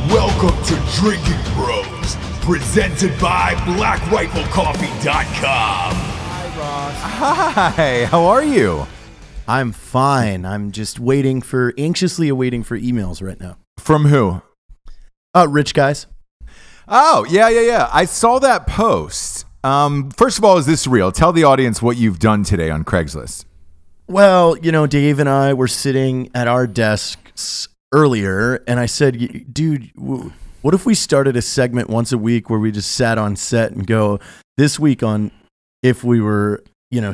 Welcome to Drinkin Bros, presented by BlackRifleCoffee.com. Hi, Ross. Hi, how are you? I'm fine. I'm just anxiously awaiting for emails right now. From who? Rich guys. Oh, yeah. I saw that post. First of all, is this real? Tell the audience what you've done today on Craigslist. Well, Dave and I were sitting at our desks earlier, and I said, dude, what if we started a segment once a week where we just sat on set and go, this week on if we were,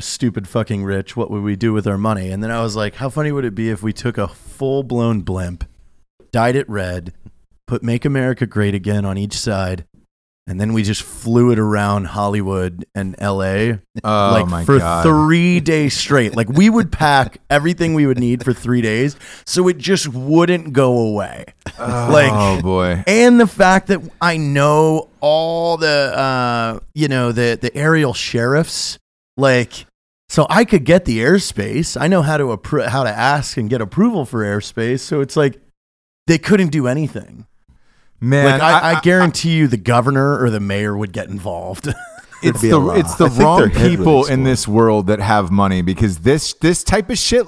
stupid fucking rich, what would we do with our money? And then I was like, how funny would it be if we took a full-blown blimp, dyed it red, put Make America Great Again on each side, and then we just flew it around Hollywood and LA for 3 days straight. Like, we would pack everything we would need for 3 days so it just wouldn't go away. Oh boy. And the fact that I know all the the aerial sheriffs, so I could get the airspace. I know how to ask and get approval for airspace, so it's like they couldn't do anything. Man, I guarantee you the governor or the mayor would get involved. It's the wrong people in this world that have money, because this type of shit,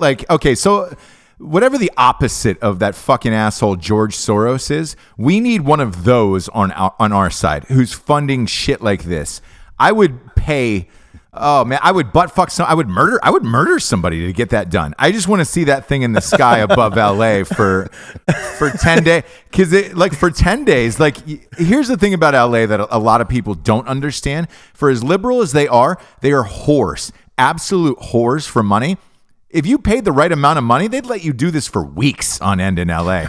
so whatever the opposite of that fucking asshole George Soros is, we need one of those on our side who's funding shit like this. I would pay. Oh man, I would I would murder somebody to get that done. I just want to see that thing in the sky above LA for 10 days. Because for 10 days, here's the thing about LA that a lot of people don't understand. For as liberal as they are whores, absolute whores for money. If you paid the right amount of money, they'd let you do this for weeks on end in LA.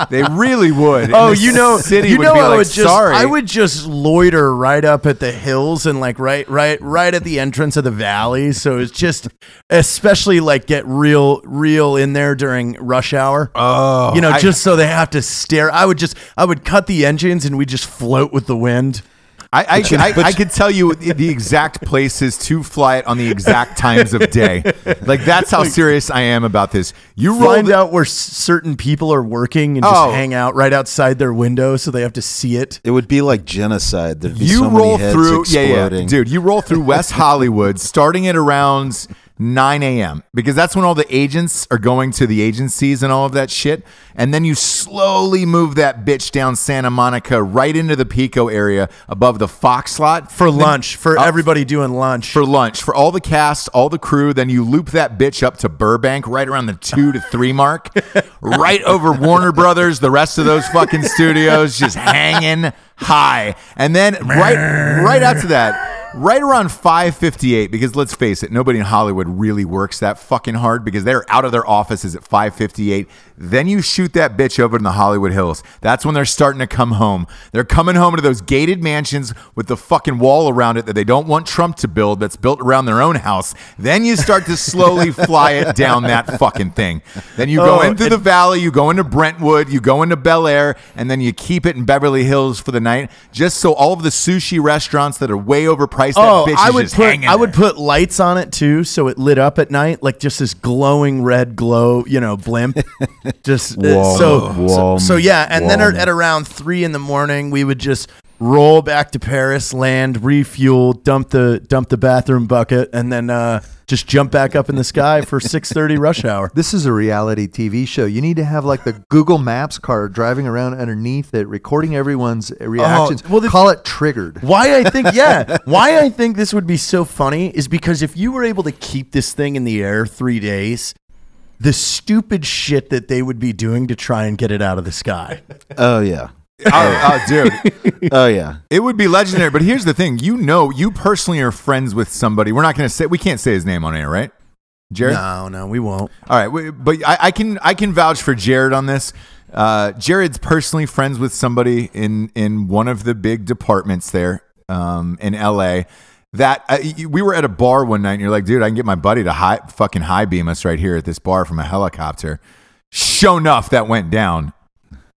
They really would. Oh, city would be like, sorry. I would just loiter right up at the hills and right at the entrance of the valley. So it's just, especially get real in there during rush hour. Oh, just so they have to stare. I would cut the engines and we just float with the wind. I could tell you the exact places to fly it on the exact times of day. That's how serious I am about this. You find out where certain people are working and just hang out right outside their window so they have to see it. It would be like genocide. There'd be so many heads exploding. Dude, you roll through West Hollywood starting at around 9 a.m. because that's when all the agents are going to the agencies and all of that shit. And then you slowly move that bitch down Santa Monica right into the Pico area above the Fox lot. For lunch, for everybody doing lunch. For lunch, for all the cast, all the crew. Then you loop that bitch up to Burbank right around the 2 to 3 mark. Right over Warner Brothers, the rest of those fucking studios just hanging high. And then right after that, right around 5:58, because let's face it, nobody in Hollywood really works that fucking hard because they're out of their offices at 5:58. Then you shoot that bitch over in the Hollywood Hills. That's when they're starting to come home. They're coming home to those gated mansions with the fucking wall around it that they don't want Trump to build, that's built around their own house. Then you start to slowly fly it down that fucking thing. Then you go into the valley, you go into Brentwood, you go into Bel Air, and then you keep it in Beverly Hills for the night, just so all of the sushi restaurants that are way overpriced, I would put lights on it too, so it lit up at night, like just this glowing red glow, blimp. Just so yeah, and then at around 3 a.m, we would just roll back to Paris, land, refuel, dump the bathroom bucket, and then just jump back up in the sky for 6:30 rush hour. This is a reality TV show. You need to have the Google Maps car driving around underneath it, recording everyone's reactions. Call it Triggered. Why I think this would be so funny is because if you were able to keep this thing in the air 3 days, the stupid shit that they would be doing to try and get it out of the sky. Oh yeah. Dude. Oh yeah. It would be legendary. But here's the thing. You personally are friends with somebody. We can't say his name on air, right? Jared? No, we won't. All right. But I can vouch for Jared on this. Jared's personally friends with somebody in one of the big departments there in LA. That we were at a bar one night and you're like, dude, I can get my buddy to high beam us right here at this bar from a helicopter. Sure enough, that went down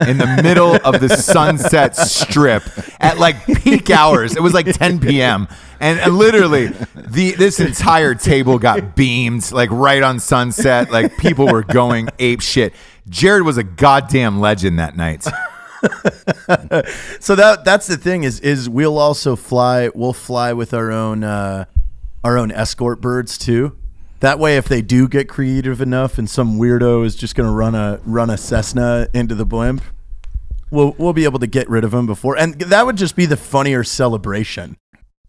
in the middle of the Sunset Strip at peak hours. It was 10 p.m. And literally this entire table got beamed right on Sunset. People were going ape shit. Jarred was a goddamn legend that night. So that's the thing is we'll also fly. We'll fly with our own escort birds too. That way, if they do get creative enough, and some weirdo is just going to run a Cessna into the blimp, we'll be able to get rid of them before, and that would just be the funnier celebration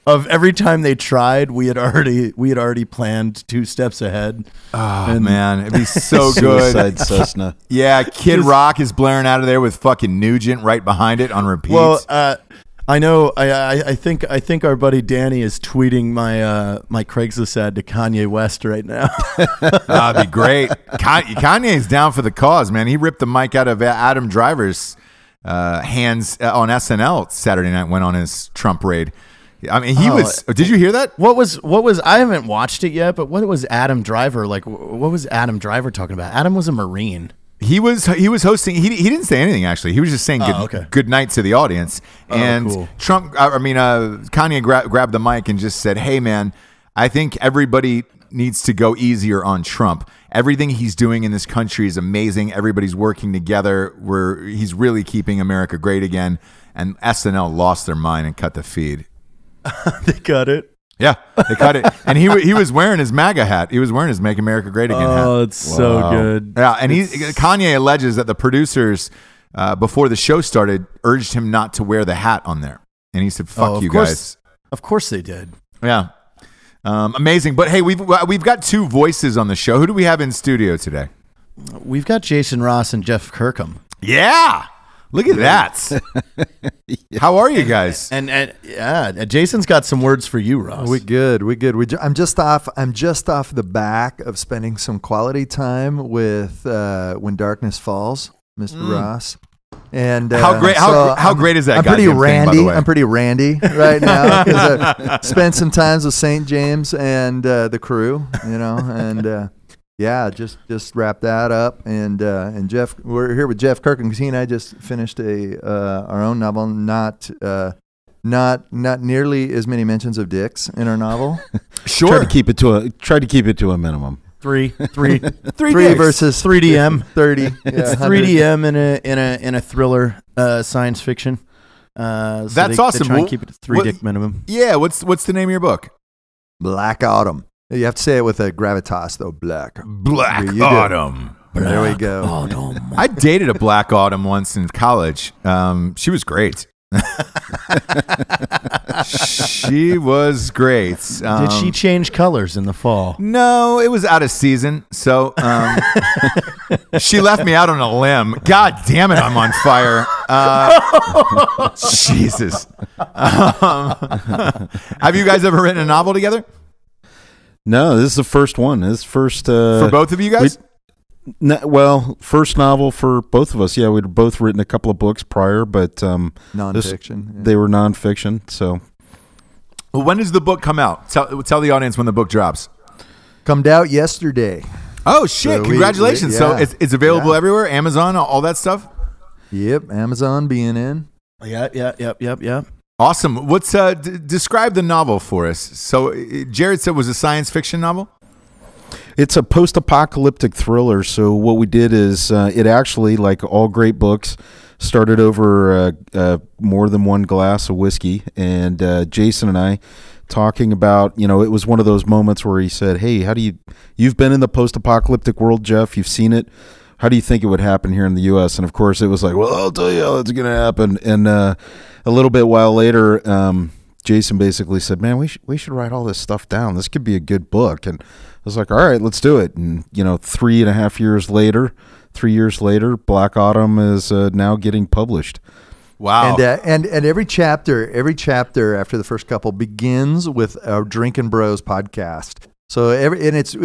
of every time they tried. We had already planned 2 steps ahead. Oh man, it'd be so good. Suicide Cessna. Yeah, Kid Rock is blaring out of there with fucking Nugent right behind it on repeat. Well, I know. I think our buddy Danny is tweeting my Craigslist ad to Kanye West right now. That'd be great. Kanye's down for the cause, man. He ripped the mic out of Adam Driver's hands on SNL Saturday night. Went on his Trump raid. I mean, he was. Did you hear that? What was? I haven't watched it yet, but what was Adam Driver like? What was Adam Driver talking about? Adam was a Marine. He was hosting. He didn't say anything actually. He was just saying good night to the audience. And cool. Kanye grabbed the mic and just said, "Hey man, I think everybody needs to go easier on Trump. Everything he's doing in this country is amazing. Everybody's working together. He's really keeping America great again." And SNL lost their mind and cut the feed. They cut it. Yeah, they cut it. And he was wearing his MAGA hat. He was wearing his Make America Great Again hat. Oh, it's so good. Yeah, and Kanye alleges that the producers, before the show started, urged him not to wear the hat on there. And he said, fuck you guys. Of course they did. Yeah. Amazing. But hey, we've got 2 voices on the show. Who do we have in studio today? We've got Jason Ross and Jeff Kirkham. Yeah. Look at that. How are you guys? And Jason's got some words for you, Ross. We good. I'm just off the back of spending some quality time with When Darkness Falls, Mr. Ross. And how great is that? I'm pretty randy. Thing, by the way? I'm pretty randy right now because I spent some times with St. James and the crew, and. Yeah, just wrap that up, and Jeff, we're here with Jeff Kirkham because he and I just finished our own novel. Not nearly as many mentions of dicks in our novel. Sure, try to keep it to a minimum. Three versus 3DM 30. Yeah, it's 3DM in a thriller science fiction. So that's awesome. They try and keep it to 3 dick minimum. Yeah, what's the name of your book? Black Autumn. You have to say it with a gravitas, though. Black Autumn. There we go. Autumn. I dated a Black Autumn once in college. She was great. She was great. Did she change colors in the fall? No, it was out of season. So she left me out on a limb. God damn it, I'm on fire. Jesus. Have you guys ever written a novel together? No, this is the first one. This is first for both of you guys. First novel for both of us. Yeah, we'd both written a couple of books prior, but nonfiction. They were nonfiction. So, well, when does the book come out? Tell the audience when the book drops. Come out yesterday. Oh shit! So congratulations! So it's available everywhere. Amazon, all that stuff. Yep, Amazon, BNN. Yeah. Awesome. What's describe the novel for us? So Jarred said it was a science fiction novel. It's a post-apocalyptic thriller. So what we did is it actually, like all great books, started over more than one glass of whiskey, and Jason and I talking about, it was one of those moments where he said, "Hey, you've been in the post-apocalyptic world, Jeff. You've seen it. How do you think it would happen here in the U.S.?" And of course, it was like, "Well, I'll tell you how it's going to happen." And a little bit while later, Jason basically said, "Man, we should write all this stuff down. This could be a good book." And I was like, "All right, let's do it." And 3.5 years later, 3 years later, Black Autumn is now getting published. Wow! And every chapter after the first couple begins with our Drinkin Bros podcast. So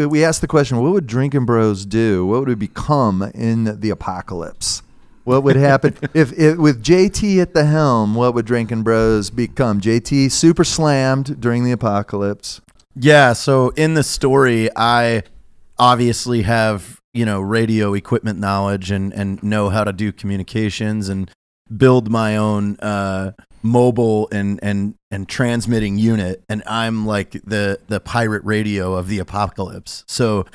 we asked the question, what would Drinkin Bros do? What would it become in the apocalypse? What would happen if with JT at the helm? What would Drinkin Bros become? JT super slammed during the apocalypse. Yeah. So in the story, I obviously have radio equipment knowledge and know how to do communications and build my own mobile and transmitting unit, and I'm like the pirate radio of the apocalypse. So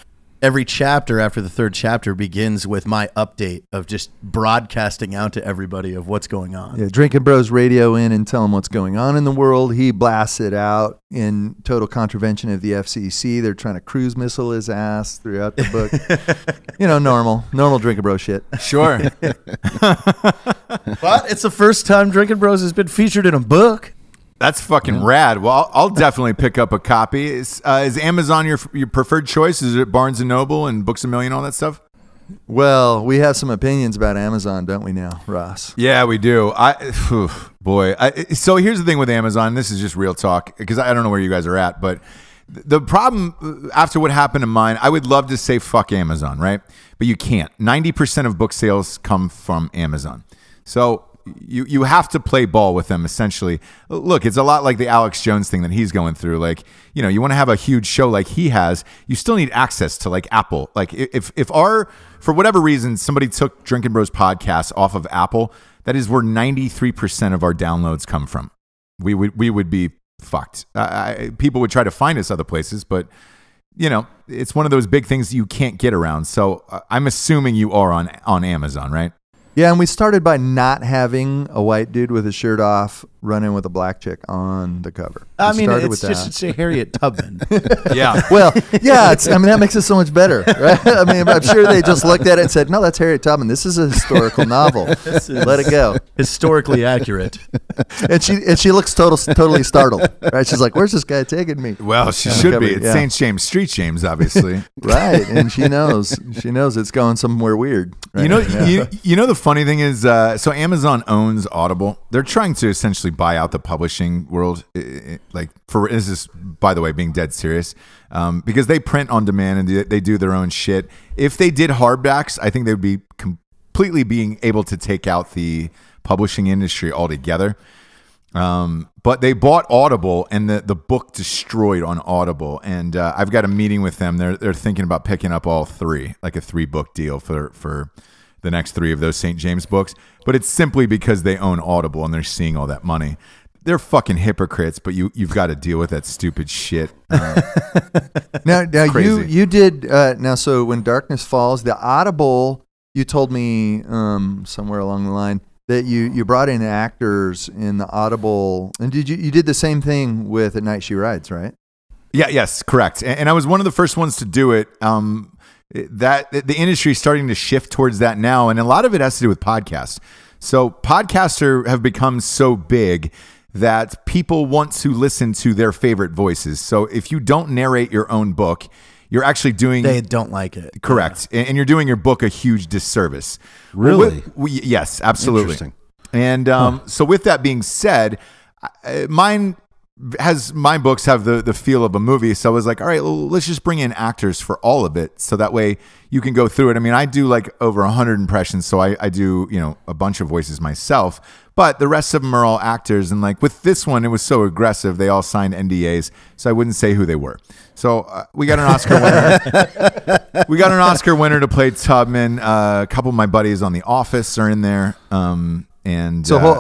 every chapter after the third chapter begins with my update of just broadcasting out to everybody of what's going on. Yeah, Drinkin Bros radio in and tell them what's going on in the world. He blasts it out in total contravention of the FCC. They're trying to cruise missile his ass throughout the book. Normal Drinkin Bro shit. Sure. But it's the first time Drinkin Bros has been featured in a book. That's fucking rad. Well, I'll definitely pick up a copy. Is Amazon your preferred choice? Is it Barnes & Noble and Books A Million, all that stuff? Well, we have some opinions about Amazon, don't we now, Ross? Yeah, we do. So here's the thing with Amazon. This is just real talk because I don't know where you guys are at, but the problem after what happened to mine, I would love to say fuck Amazon, right? But you can't. 90% of book sales come from Amazon. So you have to play ball with them, essentially. Look, it's a lot like the Alex Jones thing that he's going through. Like, you want to have a huge show like he has, you still need access to like Apple. Like if for whatever reason, somebody took Drinkin Bros podcast off of Apple, that is where 93% of our downloads come from. We would be fucked. People would try to find us other places, but it's one of those big things you can't get around. So I'm assuming you are on Amazon, right? Yeah, and we started by not having a white dude with his shirt off running with a black chick on the cover. I mean, it's just Harriet Tubman. Yeah. Well, yeah, that makes it so much better, right? I mean, I'm sure they just looked at it and said, no, that's Harriet Tubman. This is a historical novel. Let it go. Historically accurate. And she looks totally startled, right? She's like, where's this guy taking me? Well, she should be. It's St. James, Street James, obviously. Right, and she knows it's going somewhere weird. Right? You know the funny thing is, so Amazon owns Audible. They're trying to essentially buy out the publishing world. This is, by the way, being dead serious, because they print on demand and they do their own shit. If they did hardbacks, I think they would be completely being able to take out the publishing industry altogether. But they bought Audible, and the book destroyed on Audible. And I've got a meeting with them. They're thinking about picking up all three, like a 3-book deal for the next 3 of those St. James books. But it's simply because they own Audible and they're seeing all that money. They're fucking hypocrites, but you've got to deal with that stupid shit. Now crazy. you did now. So when Darkness Falls, the Audible, you told me somewhere along the line that you brought in actors in the Audible, and you did the same thing with At Night She Rides, right? Yeah, yes, correct. And I was one of the first ones to do it. That the industry is starting to shift towards that now, and a lot of it has to do with podcasts. So podcasts have become so big that people want to listen to their favorite voices. So if you don't narrate your own book, you're actually doing... They don't like it. Correct. Yeah. And you're doing your book a huge disservice. Really? Yes, absolutely. Interesting. And so with that being said, my books have the feel of a movie. So I was like, all right, let's just bring in actors for all of it. So that way you can go through it. I mean, I do like over 100 impressions. So I do, a bunch of voices myself, but the rest of them are all actors. And like with this one, it was so aggressive. They all signed NDAs. So I wouldn't say who they were. So we got an Oscar winner. We got an Oscar winner to play Tubman. A couple of my buddies on The Office are in there. So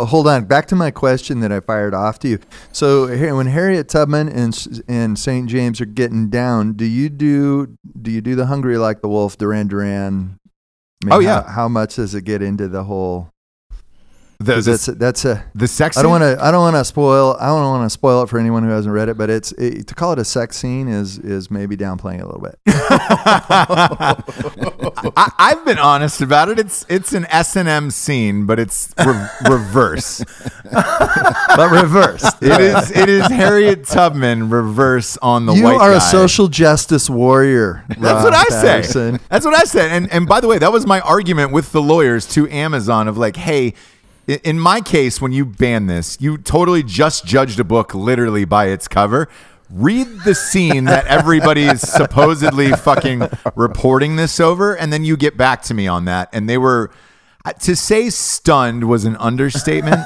hold on. Back to my question that I fired off to you. So when Harriet Tubman and St. James are getting down, do you do the Hungry Like the Wolf, Duran Duran? I mean, How much does it get into the whole? The sex scene? I don't want to spoil it for anyone who hasn't read it, but to call it a sex scene is maybe downplaying it a little bit. I've been honest about it. It's an S&M scene, but it's reverse. But reverse. It is Harriet Tubman reverse on the white guy. You are a social justice warrior. That's what I Patterson. say. That's what I said. And by the way, that was my argument with the lawyers to Amazon of like, hey, in my case, when you ban this, you totally just judged a book literally by its cover. Read the scene that everybody is supposedly fucking reporting this over, and then you get back to me on that. And they were, to say stunned was an understatement.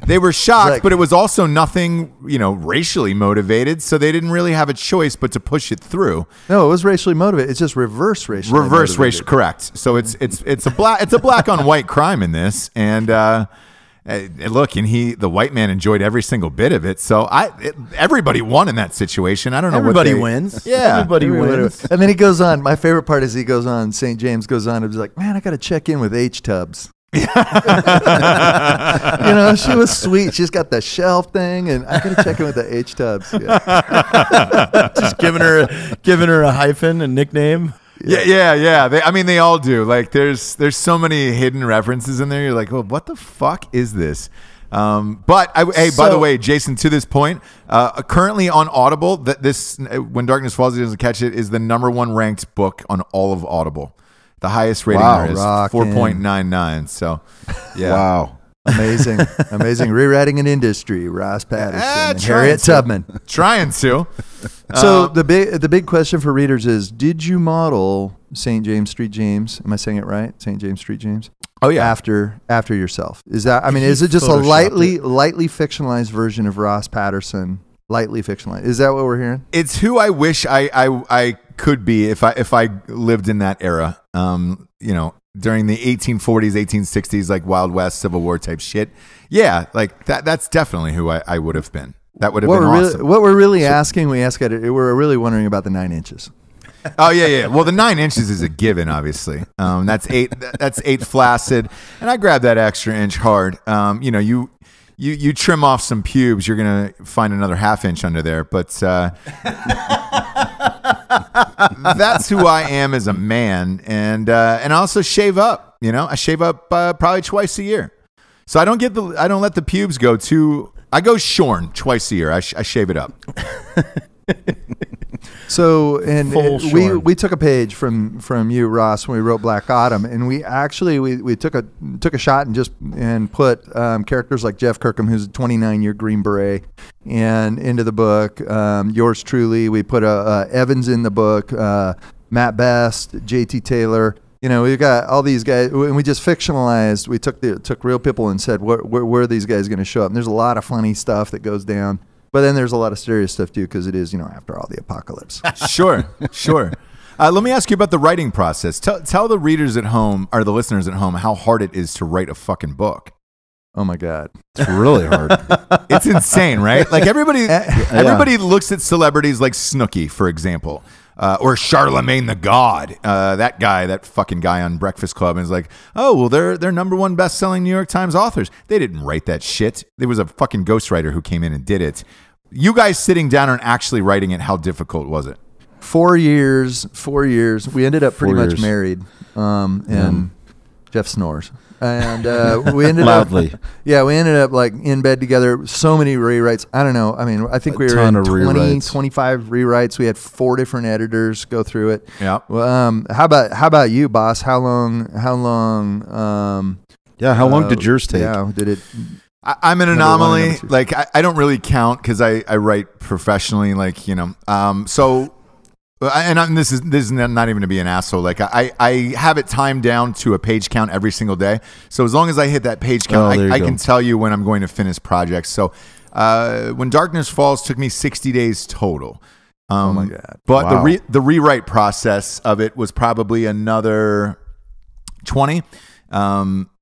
They were shocked, but it was also nothing, racially motivated. So they didn't really have a choice but to push it through. No, it was racially motivated. It's just reverse racially motivated. Correct. So it's a black on white crime in this, and Look, and the white man enjoyed every single bit of it. So everybody won in that situation. I don't know. Everybody wins. Yeah, everybody wins. And then he goes on. My favorite part is he goes on. St. James goes on and he's like, man, I got to check in with H Tubbs. She was sweet. She's got the shelf thing, and I got to check in with the H Tubbs. Yeah. Just giving her a hyphen, a nickname. Yeah. They all do. Like, there's so many hidden references in there. You're like, well, what the fuck is this? By the way, Jason, to this point, currently on Audible, this When Darkness Falls, He Doesn't Catch It is the #1 ranked book on all of Audible. The highest rating there is 4.99. So, yeah. Wow. Amazing. Rewriting an industry. Ross Patterson. Harriet Tubman. Trying to. So the big question for readers is, did you model St. James Street James? Am I saying it right? St. James Street James? Oh, yeah. After yourself. Is it just a lightly fictionalized version of Ross Patterson? Lightly fictionalized. Is that what we're hearing? It's who I wish I could be if I lived in that era. During the 1840s, 1860s, like Wild West, Civil War type shit. Yeah, like that's definitely who I would have been. That would have been awesome. What we're really asking, we're really wondering about the 9 inches. Oh yeah. Well, the 9 inches is a given, obviously. That's 8. That's 8 flaccid, and I grabbed that extra inch hard. You trim off some pubes, you're gonna find another ½ inch under there. But that's who I am as a man, and I also shave up. I shave up probably twice a year, so I don't let the pubes go too. I go shorn twice a year. I shave it up. So, and we took a page from you, Ross, when we wrote Black Autumn, and we actually we took a shot and put characters like Jeff Kirkham, who's a 29-year Green Beret, and into the book. Yours truly, we put Evans in the book, Matt Best, JT Taylor. We've got all these guys, and we just fictionalized. We took real people and said, where are these guys going to show up? And there's a lot of funny stuff that goes down. But then there's a lot of serious stuff too, because it is, after all, the apocalypse. Sure. Let me ask you about the writing process. Tell the readers at home, or the listeners at home, how hard it is to write a fucking book. Oh my God, it's really hard. It's insane, right? Like everybody looks at celebrities like Snooki, for example, or Charlemagne the God. That fucking guy on Breakfast Club, and is like, oh well, they're #1 best-selling New York Times authors. They didn't write that shit. There was a fucking ghostwriter who came in and did it. You guys sitting down and actually writing it, how difficult was it? 4 years. We ended up pretty much married. And Jeff snores. And we ended loudly. We ended up like in bed together. So many rewrites. I don't know. I mean, I think we were in 25 rewrites. We had 4 different editors go through it. Yeah. How about you, boss? How long? How long did yours take? Yeah. Did it? I'm an anomaly. Like I don't really count because I write professionally. Like so. And this is not even to be an asshole. Like I have it timed down to a page count every single day. So as long as I hit that page count, I can tell you when I'm going to finish projects. So When Darkness Falls took me 60 days total. Oh my God! But the rewrite process of it was probably another 20.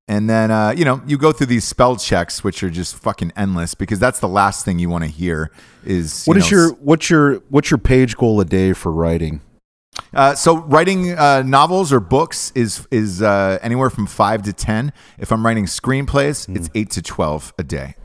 And then, you go through these spell checks, which are just fucking endless because that's the last thing you want to hear is, what's your page goal a day for writing? So writing novels or books is anywhere from 5 to 10. If I'm writing screenplays, it's 8 to 12 a day.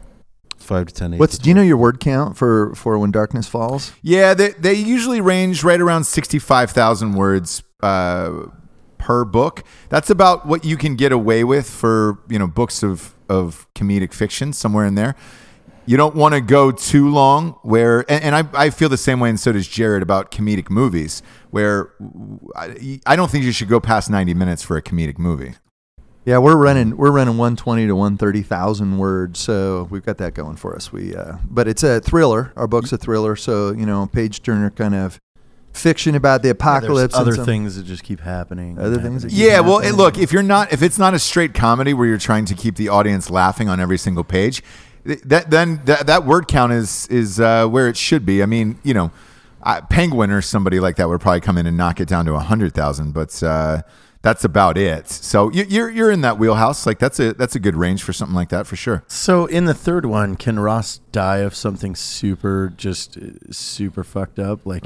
5 to 10. Do you know your word count for When Darkness Falls? Yeah, they usually range right around 65,000 words per book. That's about what you can get away with for books of comedic fiction, somewhere in there. You don't want to go too long and I feel the same way, and so does Jared, about comedic movies, where I don't think you should go past 90 minutes for a comedic movie. Yeah, we're running 120 to 130,000 words, so we've got that going for us. But it's a thriller. Our book's a thriller, so page turner kind of fiction about the apocalypse. Other things that just keep happening. Look, if it's not a straight comedy where you're trying to keep the audience laughing on every single page, that word count is where it should be. I mean, Penguin or somebody like that would probably come in and knock it down to 100,000, but that's about it. So you're in that wheelhouse. Like that's a good range for something like that for sure. So in the third one, can Ross die of something super fucked up? Like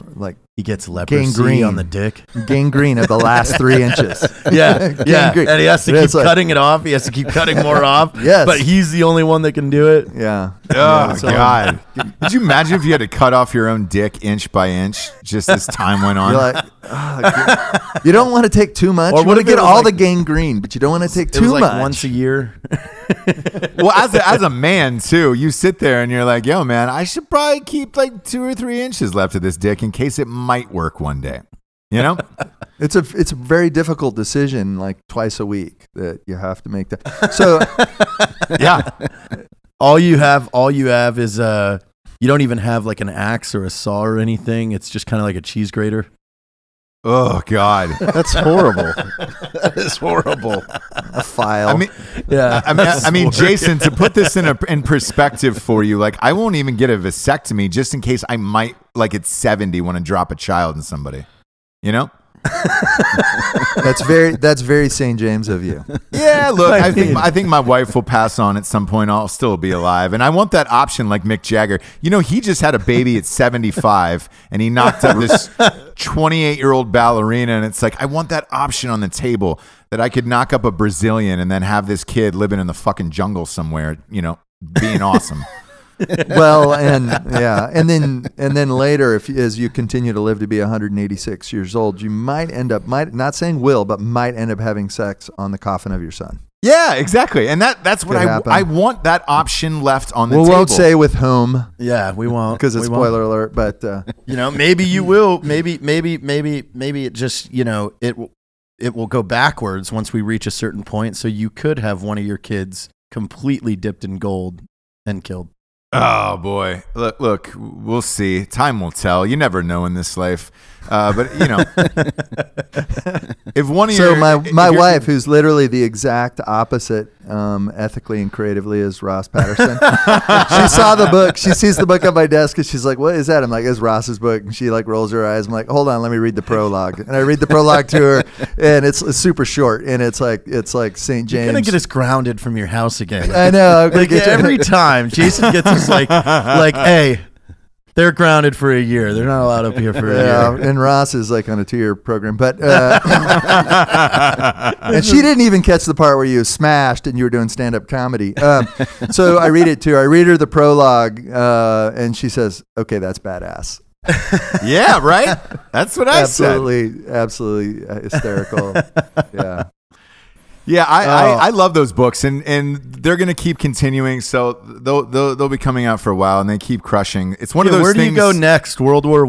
he gets leprosy gangrene on the dick? Gangrene of the last 3 inches. Yeah. Gangrene. And he has to keep cutting it off. He has to keep cutting more off. Yes. But he's the only one that can do it. Yeah. Oh, God. Could you imagine if you had to cut off your own dick inch by inch just as time went on? You're like, you don't want to take too much. Or You what want if to it get was all like- the gangrene, but you don't want to take It too was like much. once a year. Well, as a man too, you sit there and you're like, yo, man, I should probably keep like 2 or 3 inches left of this dick in case it might work one day. You know? It's a very difficult decision, like twice a week that you have to make that. So Yeah. All you have is you don't even have like an axe or a saw or anything. It's just kind of like a cheese grater. Oh, God. That's horrible. That is horrible. a file. I mean, Yeah. I mean, Jason, to put this in perspective for you, like I won't even get a vasectomy just in case I might, like at 70, want to drop a child in somebody. You know? that's very St. James of you. Yeah, look, I think my wife will pass on at some point. I'll still be alive, and I want that option, like Mick Jagger. You know, he just had a baby at 75, and he knocked up this 28-year-old ballerina, and it's like I want that option on the table that I could knock up a Brazilian and then have this kid living in the fucking jungle somewhere. You know, being awesome. Well, and then later, as you continue to live to be 186 years old, you might end up not saying will, but might end up having sex on the coffin of your son. Yeah, exactly, and that's what Could happen. I want that option left on the We table. won't say with whom Yeah, we won't. because it's We won't. spoiler alert, but You know, maybe you will. Maybe it just, you know, it will go backwards once we reach a certain point. So you could have one of your kids completely dipped in gold and killed. Oh boy, look, we'll see. Time will tell. You never know in this life. But you know, if one of so your my wife, who's literally the exact opposite ethically and creatively as Ross Patterson, she saw the book. She sees the book on my desk and she's like, "What is that?" I'm like, "It's Ross's book." And she like rolls her eyes. I'm like, "Hold on, let me read the prologue." And I read the prologue to her, and it's super short, and it's like St. James. You're gonna get us grounded from your house again. I know. I'm gonna Like get you- every time Jason gets us like, hey, they're grounded for a year. They're not allowed up here for a Yeah, year. and Ross is like on a 2-year program, but and she didn't even catch the part where you smashed and you were doing stand-up comedy. So I read it to her. I read her the prologue, and she says, "Okay, that's badass." yeah, right. That's what I said. Absolutely hysterical. Yeah. Yeah, I love those books, and they're gonna keep continuing. So they'll be coming out for a while, and they keep crushing. It's one of those Where things. do you go next? World War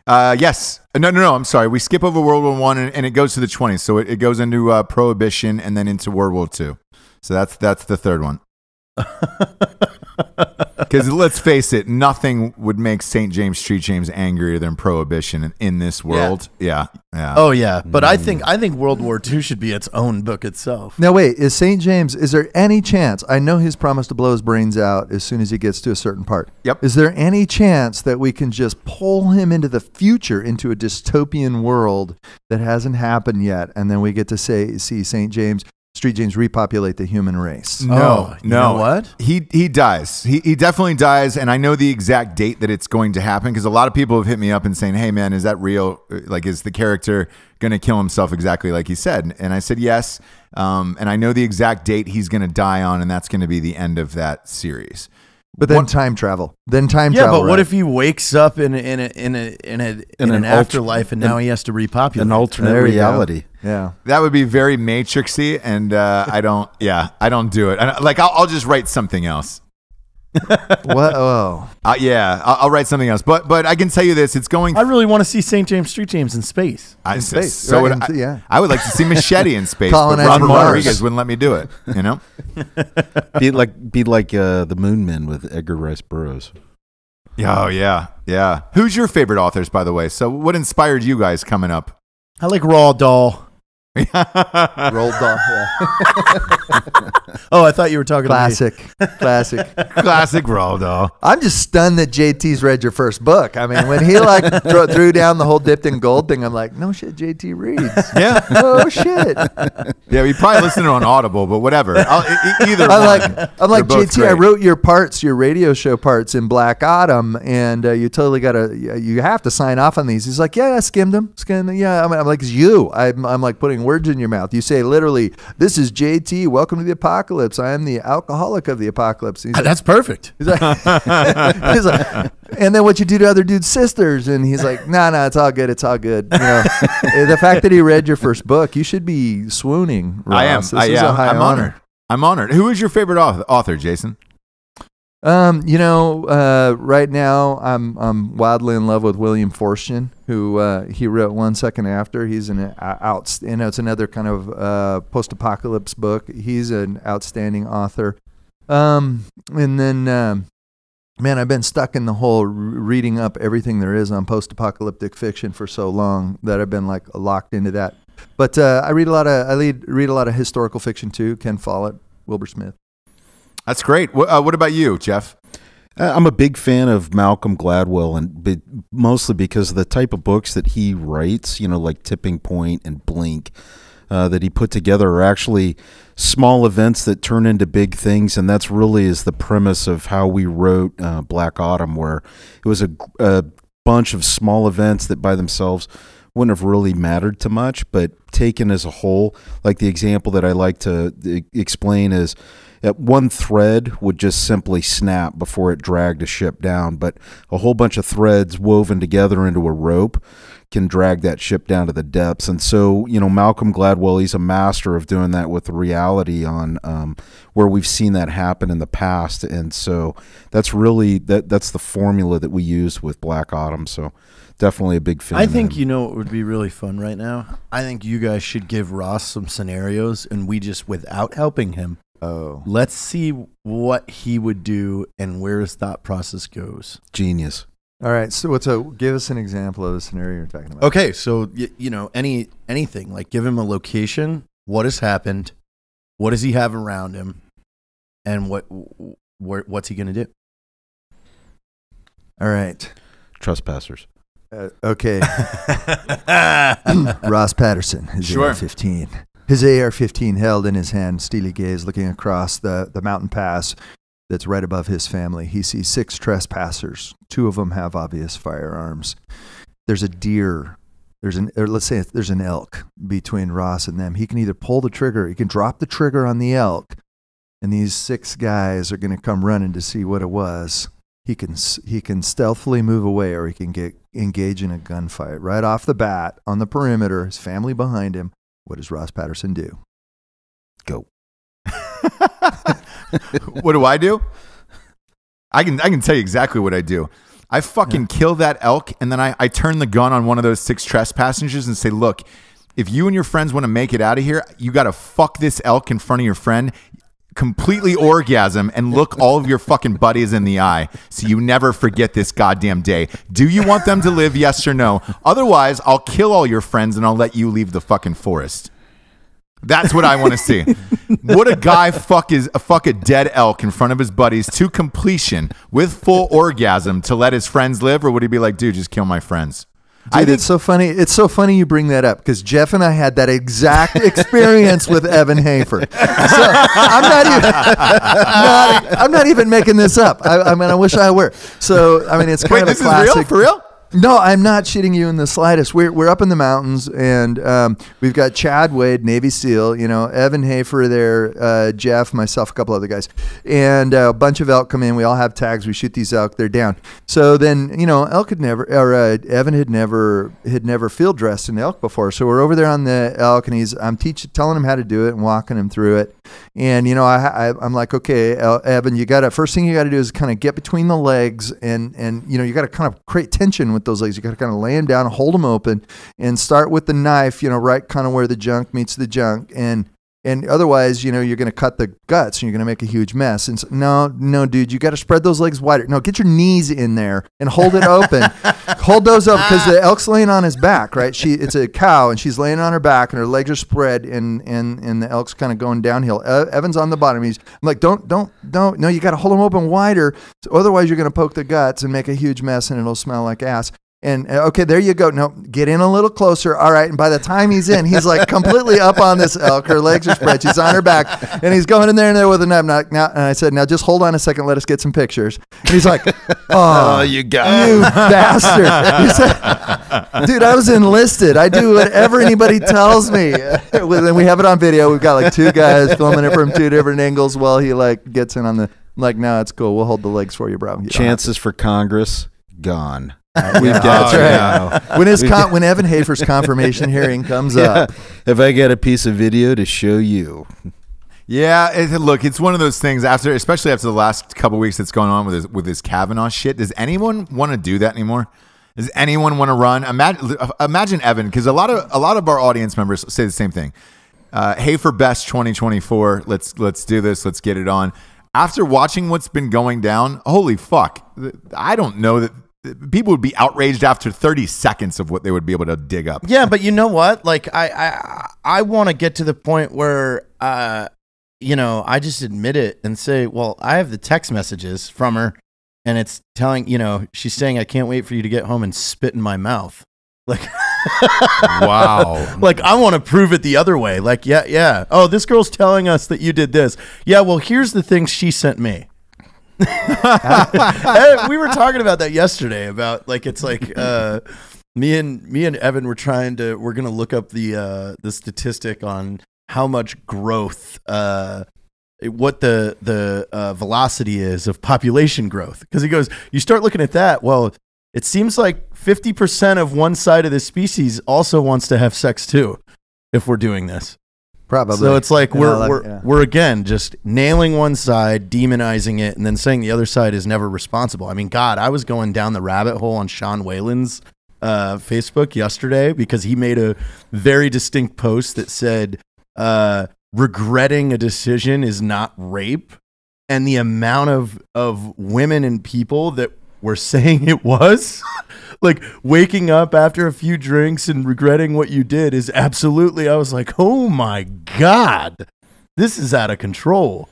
I? Yes. No. I'm sorry. We skip over World War I, and it goes to the 20s. So it goes into Prohibition, and then into World War II. So that's the third one. Because let's face it, nothing would make St. James Street James angrier than Prohibition in this world. Yeah. Oh yeah, but I think World War II should be its own book itself. Now wait, is St. James? Is there any chance? I know he's promised to blow his brains out as soon as he gets to a certain part. Yep. Is there any chance that we can just pull him into the future, into a dystopian world that hasn't happened yet, and then we get to see St. James Street James repopulate the human race? Oh, you know what? He dies. He definitely dies, and I know the exact date that it's going to happen because a lot of people have hit me up and saying, "Hey, man, is that real? Like, is the character going to kill himself exactly like he said?" And I said yes, and I know the exact date he's going to die on, and that's going to be the end of that series. But then time travel. Then time Yeah, travel. but what if he wakes up in an afterlife and now he has to repopulate? An alternate There you go. reality. Yeah. That would be very Matrixy, and I don't do it. I'll just write something else. What? Oh. I'll write something else. But I can tell you this: it's going. I really want to see St. James Street James in space. In space, So right, would yeah. I would like to see Machete in space, Colonize but Ron Mars. Rodriguez wouldn't let me do it. You know? Be like the Moon Men with Edgar Rice Burroughs. Oh yeah. Who's your favorite authors, by the way? So what inspired you guys coming up? I like Roald Dahl. Roald Dahl. Yeah. Oh, I thought you were talking Classic. Classic Roald Dahl. I'm just stunned that JT's read your first book. I mean, when he like threw down the whole dipped in gold thing, I'm like, no shit, JT reads. Yeah. Oh shit. Yeah, we probably listened to it on Audible, but whatever. Either I'm like both JT. I great. wrote your radio show parts in Black Autumn, and you totally you have to sign off on these. He's like, yeah, I skimmed them. Yeah, I'm like, it's you. I'm like putting words in your mouth. You say literally, this is JT. Welcome to the apocalypse. I am the alcoholic of the apocalypse. He's like, That's perfect. he's like, and then what you do to other dudes' sisters? And he's like, no, it's all good. It's all good. You know, the fact that he read your first book, you should be swooning, Ross. I am. This is a high I'm honor. honored. I'm honored. Who is your favorite author, Jason? Right now I'm wildly in love with William Forstchen, who he wrote 1 Second After. He's it's another kind of post-apocalypse book. He's an outstanding author. And then man, I've been stuck in the whole reading up everything there is on post-apocalyptic fiction for so long that I've been like locked into that. But I read a lot of historical fiction too. Ken Follett, Wilbur Smith. That's great. What about you, Jeff? I'm a big fan of Malcolm Gladwell, and mostly because of the type of books that he writes, like Tipping Point and Blink, that he put together are actually small events that turn into big things, and that's really is the premise of how we wrote Black Autumn, where it was a bunch of small events that by themselves wouldn't have really mattered too much, but taken as a whole, like the example that I like to explain is that one thread would just simply snap before it dragged a ship down, but a whole bunch of threads woven together into a rope can drag that ship down to the depths. And so, Malcolm Gladwell, he's a master of doing that with reality on where we've seen that happen in the past. And so that's really, that's the formula that we use with Black Autumn. So definitely a big fan. I think what would be really fun right now? I think you guys should give Ross some scenarios, and we just, without helping him, let's see what he would do and where his thought process goes. Genius. All right, so give us an example of the scenario you're talking about. Okay, so anything, like give him a location, what has happened, what does he have around him, and what's he going to do? All right. Trespassers. Okay. Ross Patterson, his Sure. AR-15. His AR-15 held in his hand, steely gaze, looking across the mountain pass that's right above his family. He sees 6 trespassers. 2 of them have obvious firearms. There's a deer. Let's say there's an elk between Ross and them. He can either pull the trigger, he can drop the trigger on the elk, and these 6 guys are going to come running to see what it was. He can stealthily move away, or he can engage in a gunfight right off the bat on the perimeter. His family behind him. What does Ross Patterson do? Go. What do I do? I can tell you exactly what I do. I fucking kill that elk, and then I turn the gun on one of those 6 trespassers and say, look, if you and your friends want to make it out of here, you got to fuck this elk in front of your friend, completely orgasm, and look all of your fucking buddies in the eye so you never forget this goddamn day. Do you want them to live, yes or no? Otherwise, I'll kill all your friends and I'll let you leave the fucking forest. That's what I want to see. Would a guy fuck a dead elk in front of his buddies to completion with full orgasm to let his friends live, or would he be like, dude, just kill my friends? Dude, it's so funny. It's so funny you bring that up, because Jeff and I had that exact experience with Evan Hafer. So I'm not even making this up. I mean, I wish I were. So I mean, it's kind of a classic. Is real? For real? No, I'm not shitting you in the slightest. We're up in the mountains, and we've got Chad Wade, Navy SEAL, Evan Hafer there, Jeff, myself, a couple other guys, and a bunch of elk come in. We all have tags. We shoot these elk. They're down. So then, Evan had never field dressed an elk before. So we're over there on the elk, and I'm telling him how to do it and walking him through it. And I'm like, okay, Evan, first thing you got to do is kind of get between the legs, and you got to kind of create tension with those legs. You got to kind of lay them down, hold them open, and start with the knife, right kind of where the junk meets the junk, and And otherwise, you're going to cut the guts and you're going to make a huge mess. And so, no, dude, you got to spread those legs wider. No, get your knees in there and hold it open. Hold those up because the elk's laying on his back, right? It's a cow and she's laying on her back and her legs are spread and the elk's kind of going downhill. Evan's on the bottom. I'm like, don't. No, you got to hold them open wider. So otherwise, you're going to poke the guts and make a huge mess and it'll smell like ass. And okay, there you go. No, get in a little closer. All right. And by the time he's in, he's like completely up on this elk. Her legs are spread. She's on her back, and he's going in there with a knife. Now, and I said, now just hold on a second. Let us get some pictures. And he's like, oh, you got you bastard. He said, dude, I was enlisted. I do whatever anybody tells me. And we have it on video. We've got like two guys filming it from two different angles while he like gets in on the, like, no, it's cool. We'll hold the legs for you, bro. Chances for Congress gone. We've got right. When Evan Hafer's confirmation hearing comes up. Have I got a piece of video to show you? Yeah, look, it's one of those things especially after the last couple of weeks that's going on with this Kavanaugh shit. Does anyone want to do that anymore? Does anyone want to run? Imagine Evan, because a lot of our audience members say the same thing. Hafer Best 2024. Let's do this. Let's get it on. After watching what's been going down, holy fuck! I don't know that. People would be outraged after 30 seconds of what they would be able to dig up. Yeah, but you know what? Like, I want to get to the point where, I just admit it and say, well, I have the text messages from her, and it's telling, she's saying, I can't wait for you to get home and spit in my mouth. Like, wow. Like, I want to prove it the other way. Like, yeah. Oh, this girl's telling us that you did this. Yeah, well, here's the things she sent me. We were talking about that yesterday about like it's like me and Evan we're gonna look up the statistic on how much growth what the velocity is of population growth, because he goes, you start looking at that, well, it seems like 50% of one side of the species also wants to have sex too if we're doing this. Probably. So it's like we're again just nailing one side, demonizing it, and then saying the other side is never responsible. I mean, God, I was going down the rabbit hole on Sean Whalen's Facebook yesterday because he made a very distinct post that said regretting a decision is not rape, and the amount of women and people that were saying it was. Like, waking up after a few drinks and regretting what you did is absolutely, I was like, oh my God, this is out of control.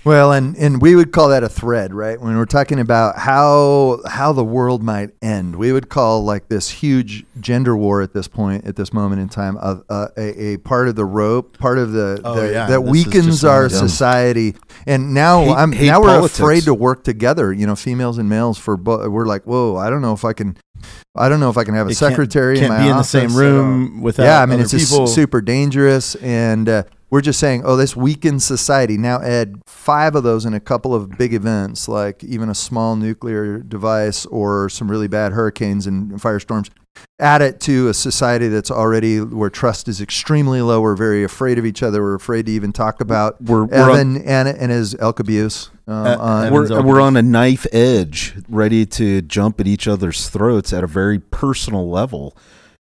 Well, and we would call that a thread, right? When we're talking about how the world might end, we would call like this huge gender war at this moment in time, a part of the rope, part of that weakens our society. And now we're politics. afraid to work together. Females and males we're like, whoa, I don't know if I can have a secretary can't in my be in office. the same room without. Yeah, I mean, other it's people. just super dangerous and. We're just saying, oh, this weakens society. Now add 5 of those in a couple of big events, like even a small nuclear device or some really bad hurricanes and firestorms. Add it to a society that's already where trust is extremely low. We're very afraid of each other. We're afraid to even talk about Evan and his elk abuse. We're on a knife edge, ready to jump at each other's throats at a very personal level.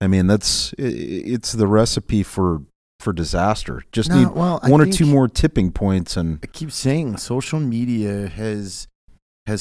I mean, it's the recipe for disaster. Just need one or two more tipping points. And I keep saying social media has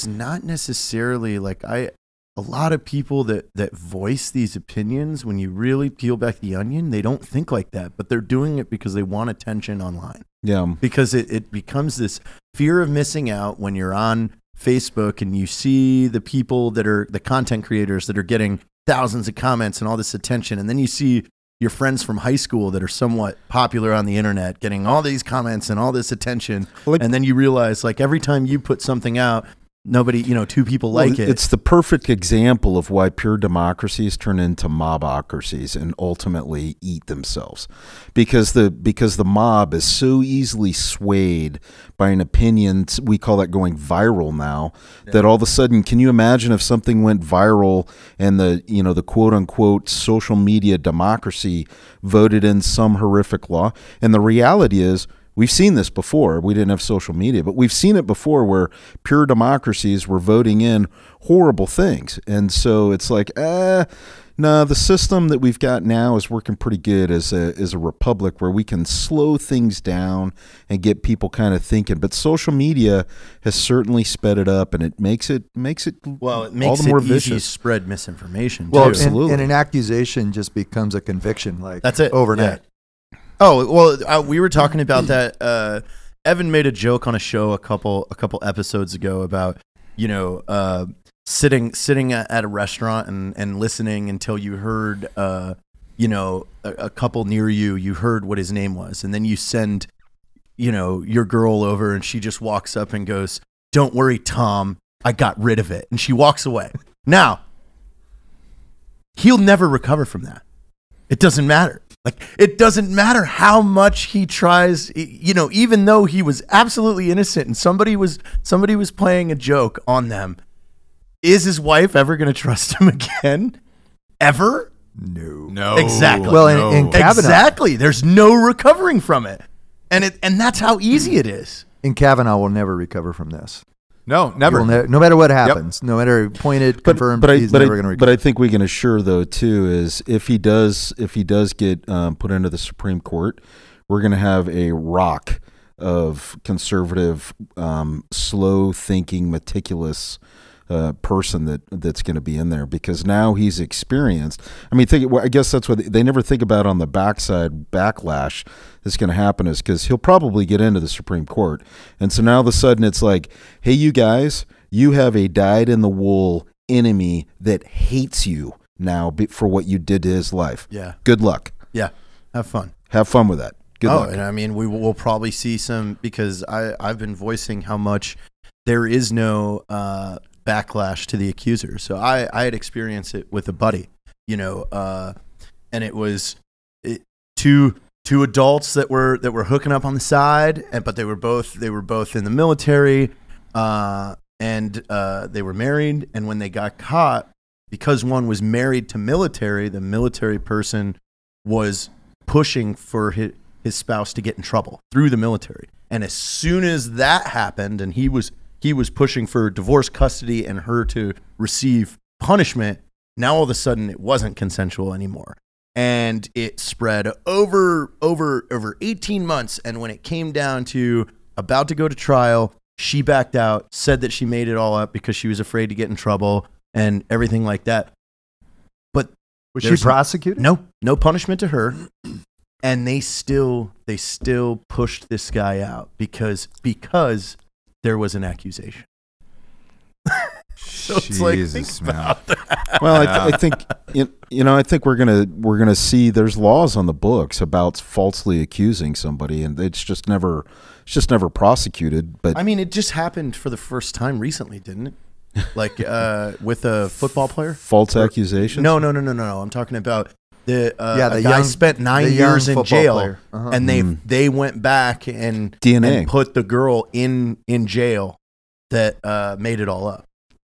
not necessarily a lot of people that voice these opinions, when you really peel back the onion, they don't think like that, but they're doing it because they want attention online. Yeah. Because it becomes this fear of missing out when you're on Facebook and you see the people that are the content creators that are getting thousands of comments and all this attention, and then you see your friends from high school that are somewhat popular on the internet getting all these comments and all this attention, and then you realize, like, every time you put something out, nobody, 2 people like it. It's the perfect example of why pure democracies turn into mobocracies and ultimately eat themselves, because the mob is so easily swayed by an opinion. We call that going viral now. Yeah. That all of a sudden, can you imagine if something went viral and the quote unquote social media democracy voted in some horrific law? And the reality is, we've seen this before. We didn't have social media, but we've seen it before where pure democracies were voting in horrible things. And so it's like, No, the system that we've got now is working pretty good as a republic where we can slow things down and get people kind of thinking. But social media has certainly sped it up, and it makes it Well, it all makes the more it easy to vicious. spread misinformation. Well, too. absolutely. and an accusation just becomes a conviction, like That's it. overnight. Yeah. Oh well, we were talking about that. Evan made a joke on a show a couple episodes ago about sitting at a restaurant and listening until you heard a couple near you heard what his name was, and then you send your girl over and she just walks up and goes, "Don't worry, Tom, I got rid of it," and she walks away. Now he'll never recover from that. It doesn't matter. Like, it doesn't matter how much he tries, even though he was absolutely innocent and somebody was playing a joke on them. Is his wife ever going to trust him again? Ever? No. Exactly. Well, and Kavanaugh, exactly. There's no recovering from it. And that's how easy it is. and Kavanaugh will never recover from this. No, never. No matter what happens, no matter appointed, confirmed, he's never going to recover. But I think we can assure, though, too, is if he does get put into the Supreme Court, we're going to have a rock of conservative, slow-thinking, meticulous person that's going to be in there, because now he's experienced. I mean, I guess that's what they never think about on the backside. Backlash that's going to happen is because he'll probably get into the Supreme Court, and so now all of a sudden it's like, hey, you guys, you have a dyed-in-the-wool enemy that hates you now for what you did to his life. Yeah. Good luck. Yeah. Have fun. Have fun with that. Good luck. And I mean, we will probably see some, because I've been voicing how much there is no backlash to the accusers. So I had experienced it with a buddy, and it was two adults that were hooking up on the side, but they were both in the military, and they were married. And when they got caught, because one was married to military, the military person was pushing for his spouse to get in trouble through the military. And as soon as that happened, and he was pushing for divorce custody and her to receive punishment, now all of a sudden it wasn't consensual anymore. And it spread over 18 months. And when it came down to about to go to trial, she backed out, said that she made it all up because she was afraid to get in trouble and everything like that. But was she prosecuted? No punishment to her. And they still pushed this guy out because there was an accusation. So it's like, think about that. Well, I think I think we're gonna see there's laws on the books about falsely accusing somebody, and it's just never prosecuted. But I mean, it just happened for the first time recently, didn't it? Like with a football player. False accusations? No. I'm talking about the the guy young- spent 9 the young years in football jail, player. Uh-huh. and they went back and DNA. and put the girl in jail that made it all up.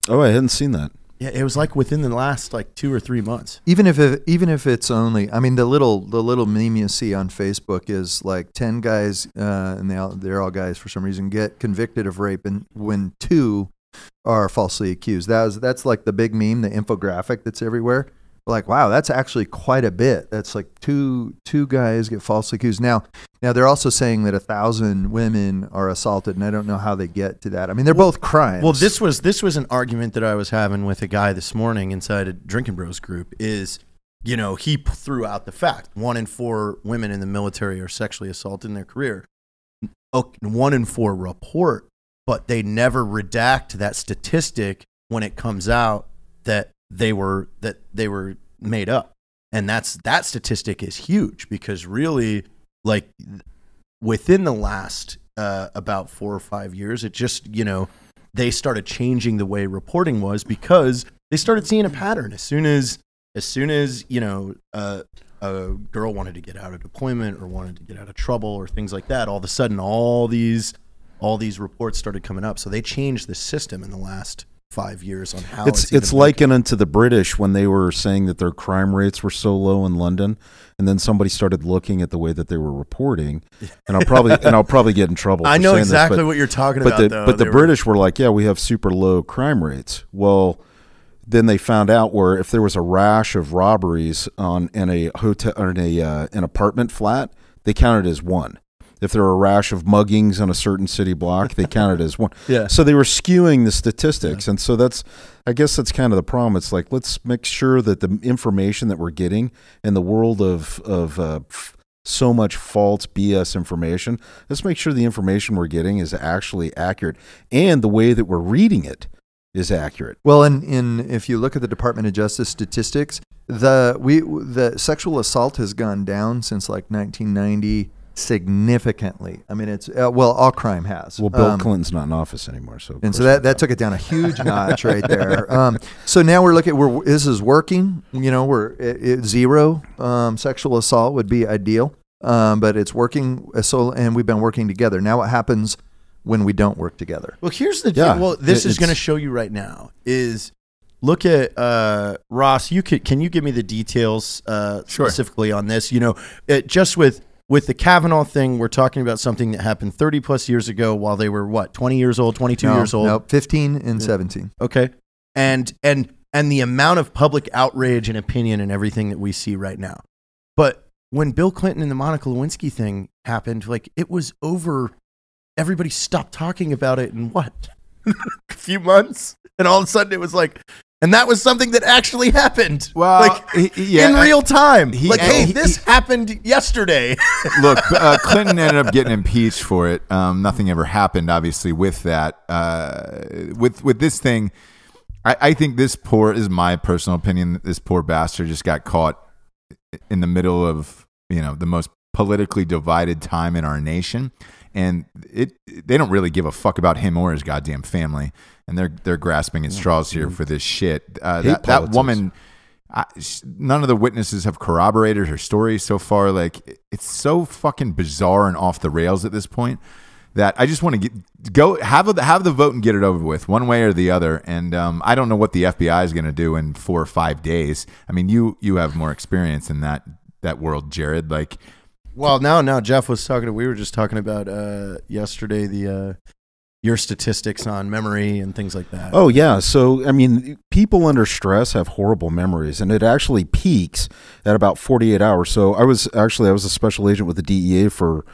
Oh, I hadn't seen that. Yeah, it was like within the last 2 or 3 months. Even if it's only, I mean, the little meme you see on Facebook is like 10 guys, and they're all guys for some reason, get convicted of rape, and when 2 are falsely accused. That's like the big meme, the infographic that's everywhere. Like, wow, that's actually quite a bit. That's like two guys get falsely accused. Now they're also saying that 1,000 women are assaulted, and I don't know how they get to that. I mean, they're both crimes. Well, this was an argument that I was having with a guy this morning inside a Drinkin Bros group. Is he threw out the fact 1 in 4 women in the military are sexually assaulted in their career. 1 in 4 report, but they never redact that statistic when it comes out that they were made up. And that statistic is huge, because really, like, within the last about 4 or 5 years, it just, they started changing the way reporting was, because they started seeing a pattern. As soon as a girl wanted to get out of deployment or wanted to get out of trouble or things like that, all of a sudden all these reports started coming up. So they changed the system in the last 5 years on how it's likened unto the British when they were saying that their crime rates were so low in London, and then somebody started looking at the way that they were reporting, and I'll probably get in trouble. I for know saying exactly this, what you're talking about. But the British were like, yeah, we have super low crime rates. Well, then they found out where if there was a rash of robberies in a hotel or in an apartment flat, they counted as one. If there were a rash of muggings on a certain city block, they counted as one. Yeah. So they were skewing the statistics. And so I guess that's kind of the problem. It's like, let's make sure that the information that we're getting in the world of so much false BS information, let's make sure the information we're getting is actually accurate and the way that we're reading it is accurate. Well, if you look at the Department of Justice statistics, the sexual assault has gone down since like 1990 significantly. I mean, it's all crime has. Well, Bill Clinton's not in office anymore, so that took it down a huge notch right there. So now we're looking. This is working. We're zero sexual assault would be ideal, but it's working. And we've been working together. Now, what happens when we don't work together? Well, here's the deal. Well, this is going to show you right now. Is look at Ross. Can you give me the details specifically on this? Just with the Kavanaugh thing, we're talking about something that happened 30 plus years ago while they were 20 years old, 22 years old? No, 15 and 17. Okay. And the amount of public outrage and opinion and everything that we see right now. But when Bill Clinton and the Monica Lewinsky thing happened, it was over. Everybody stopped talking about it in a few months? And all of a sudden it was and that was something that actually happened. Well, in real time. This happened yesterday. Look, Clinton ended up getting impeached for it. Nothing ever happened, obviously, with that. With this thing, I think this is my personal opinion, this poor bastard just got caught in the middle of, the most politically divided time in our nation. And they don't really give a fuck about him or his goddamn family. And they're grasping at straws here for this shit. That woman, none of the witnesses have corroborated her story so far. It's so fucking bizarre and off the rails at this point that I just want to go have the vote and get it over with, one way or the other. And I don't know what the FBI is going to do in 4 or 5 days. I mean, you have more experience in that world, Jared. Well, now Jeff was talking. We were just talking about yesterday your statistics on memory and things like that. Oh yeah, so I mean, people under stress have horrible memories, and it actually peaks at about 48 hours. So I was a special agent with the DEA for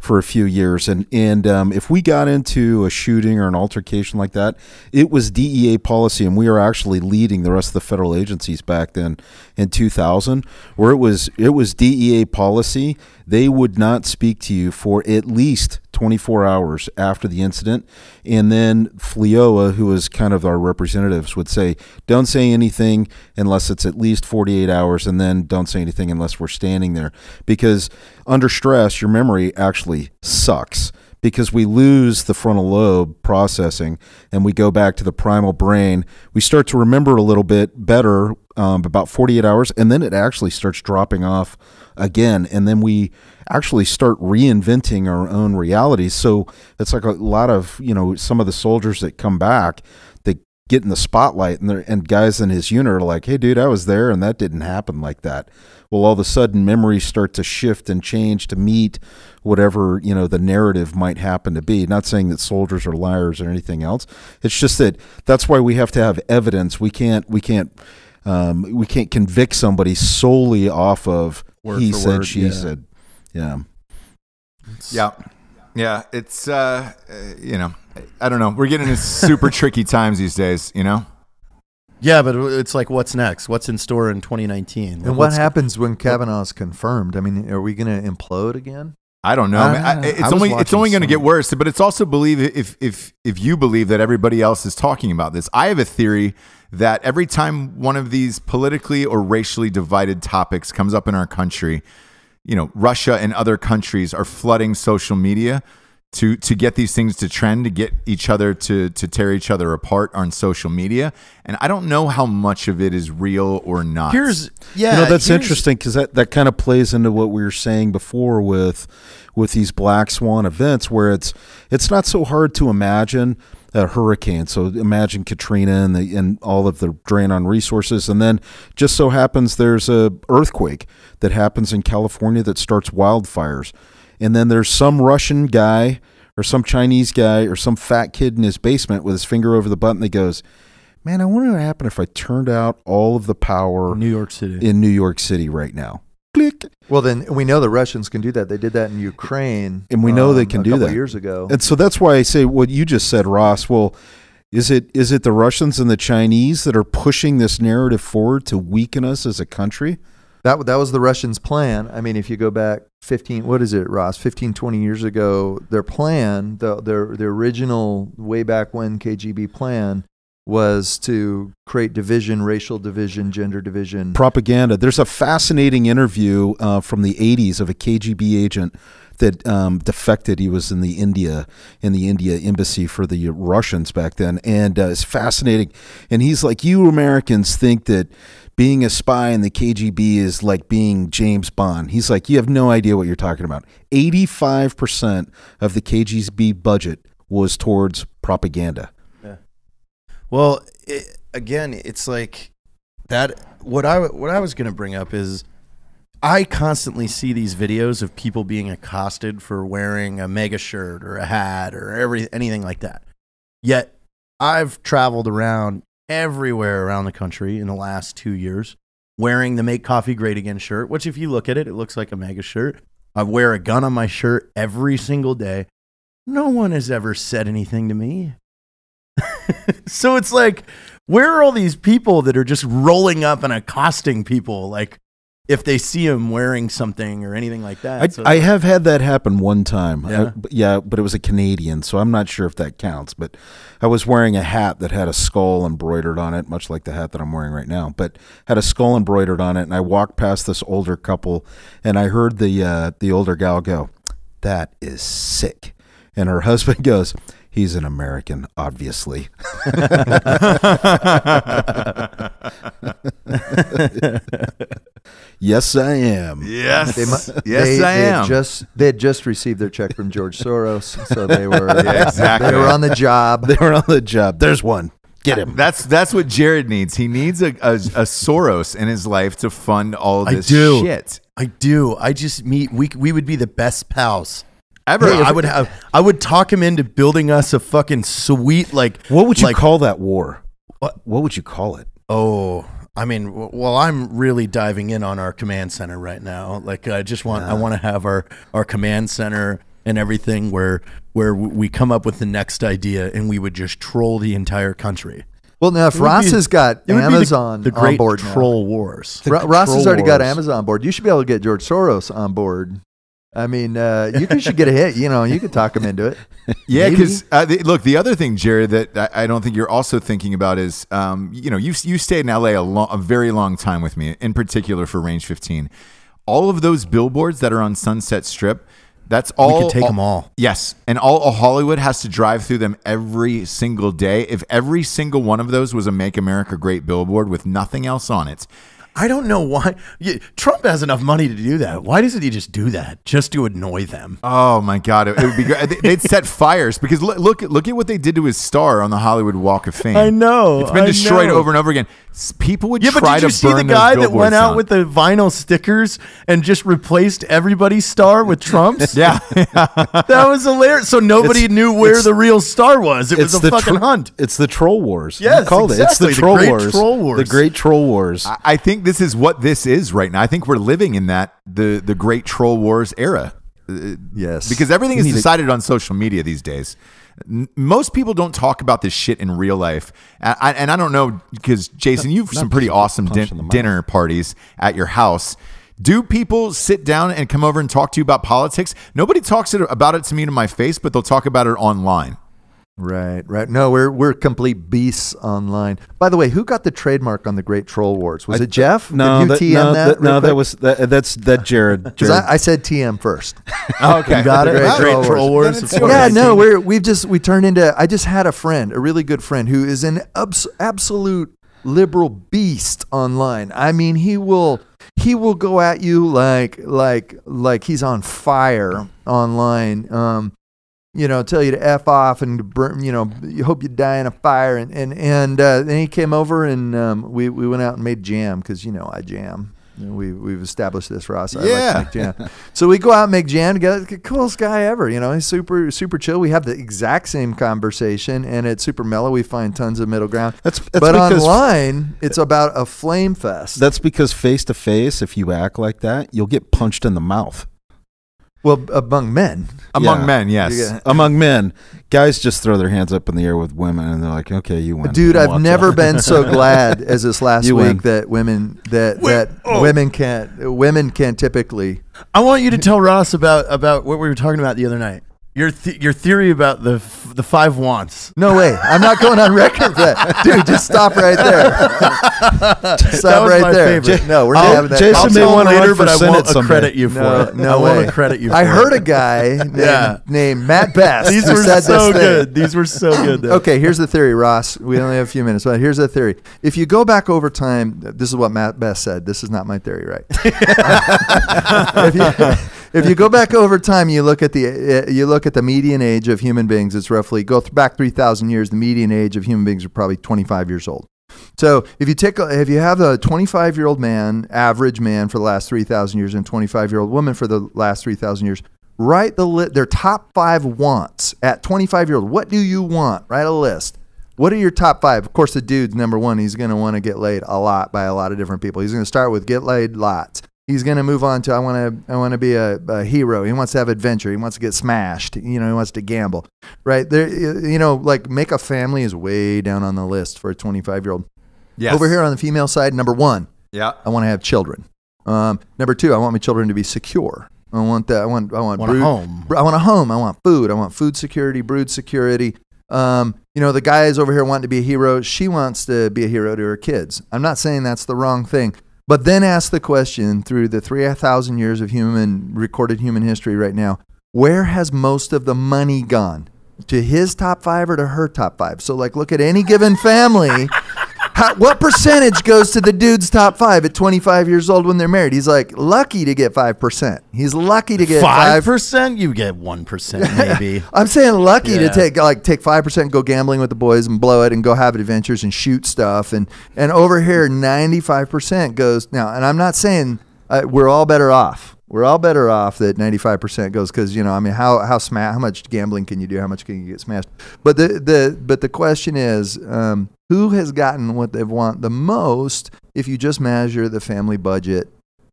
a few years, and if we got into a shooting or an altercation like that, it was DEA policy, and we were actually leading the rest of the federal agencies back then in 2000, where it was DEA policy. They would not speak to you for at least 24 hours after the incident, and then FLIOA, who is kind of our representatives, would say, don't say anything unless it's at least 48 hours, and then don't say anything unless we're standing there, because under stress, your memory actually sucks, because we lose the frontal lobe processing and we go back to the primal brain. We start to remember a little bit better about 48 hours, and then it actually starts dropping off again, and then we actually start reinventing our own realities. So it's like a lot of, some of the soldiers that come back, they get in the spotlight, and guys in his unit are like, hey dude, I was there and that didn't happen like that. Well, all of a sudden memories start to shift and change to meet whatever, the narrative might happen to be. Not saying that soldiers are liars or anything else. It's just that's why we have to have evidence. We can't convict somebody solely off of word he for said, word, she said. Yeah. Yeah. It's, I don't know. We're getting into super tricky times these days, Yeah, but it's like, what's next? What's in store in 2019? And what happens when Kavanaugh's confirmed? I mean, are we going to implode again? I don't know. It's only going to get worse. But it's also if you believe that everybody else is talking about this. I have a theory that every time one of these politically or racially divided topics comes up in our country, Russia and other countries are flooding social media to get these things to trend, to get each other to tear each other apart on social media. And I don't know how much of it is real or not. That's interesting, because that kind of plays into what we were saying before with these black swan events, where it's not so hard to imagine a hurricane. So imagine Katrina and all of the drain on resources, and then just so happens there's a earthquake that happens in California that starts wildfires. And then there's some Russian guy or some Chinese guy or some fat kid in his basement with his finger over the button that goes, man, I wonder what happened if I turned out all of the power New York City. in New York City right now. Click. Well, then we know the Russians can do that. They did that in Ukraine, And we know they can a do couple that. years ago. And so that's why I say what you just said, Ross. Well, is it the Russians and the Chinese that are pushing this narrative forward to weaken us as a country? That was the Russians' plan. I mean, if you go back 15, what is it, Ross? 15, 20 years ago, their plan, their original way back when KGB plan was to create division, racial division, gender division. Propaganda. There's a fascinating interview from the 80s of a KGB agent that defected. He was in the India embassy for the Russians back then, and it's fascinating. And he's like, you Americans think that being a spy in the KGB is like being James Bond. He's like, you have no idea what you're talking about. 85% of the KGB budget was towards propaganda. Well, again, it's like that. What I was going to bring up is I constantly see these videos of people being accosted for wearing a mega shirt or a hat or anything like that. Yet I've traveled around everywhere around the country in the last 2 years wearing the Make Coffee Great Again shirt, which if you look at it, it looks like a mega shirt. I wear a gun on my shirt every single day. No one has ever said anything to me. So it's like, where are all these people that are just rolling up and accosting people, like if they see them wearing something or anything like that? I have had that happen one time. Yeah? But it was a Canadian, so I'm not sure if that counts. But I was wearing a hat that had a skull embroidered on it, much like the hat that I'm wearing right now, but had a skull embroidered on it. And I walked past this older couple, and I heard the older gal go, "That is sick." And her husband goes, "He's an American, obviously." Yes, I am. Yes, I am. They had just received their check from George Soros, so they were exactly. They were on the job. They were on the job. There's one. Get him. That's what Jared needs. He needs a Soros in his life to fund all this shit. I do. I just we would be the best pals Ever. Hey, I would talk him into building us a fucking sweet, like, what would you call that war? What would you call it? Oh, I mean, well, I'm really diving in on our command center right now. Like, I want to have our command center and everything where we come up with the next idea and we would just troll the entire country. Well, now if Ross has got Amazon the great on board troll wars. Ross has already got Amazon on board. You should be able to get George Soros on board. I mean, you should get a hit. You could talk him into it. Yeah, because look, the other thing, Jared, that I don't think you're also thinking about is, you stayed in LA a very long time with me, in particular for Range 15. All of those billboards that are on Sunset Strip, that's all. We could take them all. Yes, and all Hollywood has to drive through them every single day. If every single one of those was a Make America Great billboard with nothing else on it. I don't know why. Trump has enough money to do that. Why doesn't he just do that just to annoy them? Oh my God, it would be great. They'd set fires because look at what they did to his star on the Hollywood Walk of Fame. I know. It's been destroyed over and over again. People would try to burn but did you see the guy that went out with the vinyl stickers and just replaced everybody's star with Trump's? Yeah. That was hilarious. So nobody knew where the real star was. It was a fucking hunt. It's the troll wars. Yes, you called exactly. it. It's the troll great wars. Troll wars. The great troll wars. I think this is what this is right now. I think we're living in the great troll wars era. Yes. Because everything is decided on social media these days. Most people don't talk about this shit in real life. And I don't know, because Jason, you've some pretty awesome dinner parties at your house. Do people sit down and come over and talk to you about politics? Nobody talks about it to me to my face, but they'll talk about it online. Right. No, we're complete beasts online. By the way, who got the trademark on the Great Troll Wars? Was it Jeff? No, Did you TM that? That's Jared. I said TM first. Okay, you got it. Great Troll Wars. Yeah, no, we turned into. I just had a really good friend who is an absolute liberal beast online. I mean, he will go at you like he's on fire online. Tell you to F off and burn, you hope you die in a fire. And then he came over and we went out and made jam because, I jam. We've established this, Ross. I Yeah. like to make jam. So we go out and make jam together. The coolest guy ever. He's super chill. We have the exact same conversation, and it's super mellow. We find tons of middle ground. That's but because online, it's about a flame fest. That's because face to face, if you act like that, you'll get punched in the mouth. Well, among men. Among men, yes. Among men, guys just throw their hands up in the air with women, and they're like, "Okay, you win." Dude, I've Watch never out. been so glad as this last You week win. that women can't typically. I want you to tell Ross about what we were talking about the other night. Your theory about the 5 wants. No way. I'm not going on record for that. Dude, just stop right there. Just stop was right my there. favorite. No, we're not having that. Jason I'll may tell him wanna run later, for but I Senate won't someday. credit you for it. No I way. won't credit you for I it. heard a guy named Matt Best. These who were said so this thing. good. These were so good. Though. Okay, here's the theory, Ross. We only have a few minutes, but here's the theory. If you go back over time, this is what Matt Best said. This is not my theory, right? If you go back over time, you look at the median age of human beings. It's roughly back 3,000 years. The median age of human beings are probably 25 years old. So if you have a 25-year-old man, average man for the last 3,000 years, and a 25-year-old woman for the last 3,000 years, write their top 5 wants at 25-year-old. What do you want? Write a list. What are your top 5? Of course, the dude's number 1. He's going to want to get laid a lot by a lot of different people. He's going to start with get laid lots. He's going to move on to I want to be a hero. He wants to have adventure. He wants to get smashed. He wants to gamble. Right there, like make a family is way down on the list for a 25-year-old. Yes. Over here on the female side, number 1, Yeah. I want to have children. Number 2, I want my children to be secure. I want that. I want a home. I want a home. I want food. I want food security, brood security. The guys over here wanting to be a hero. She wants to be a hero to her kids. I'm not saying that's the wrong thing. But then ask the question, through the 3,000 years of recorded human history right now, where has most of the money gone? To his top 5 or to her top 5? So look at any given family. What percentage goes to the dude's top 5 at 25 years old when they're married? He's lucky to get 5%. He's lucky to get 5%. You get 1%, maybe. I'm saying lucky to take 5% and go gambling with the boys and blow it and go have adventures and shoot stuff. And over here, 95% goes now. And I'm not saying we're all better off. We're all better off that 95% goes because how much gambling can you do? How much can you get smashed? But the question is, who has gotten what they want the most if you just measure the family budget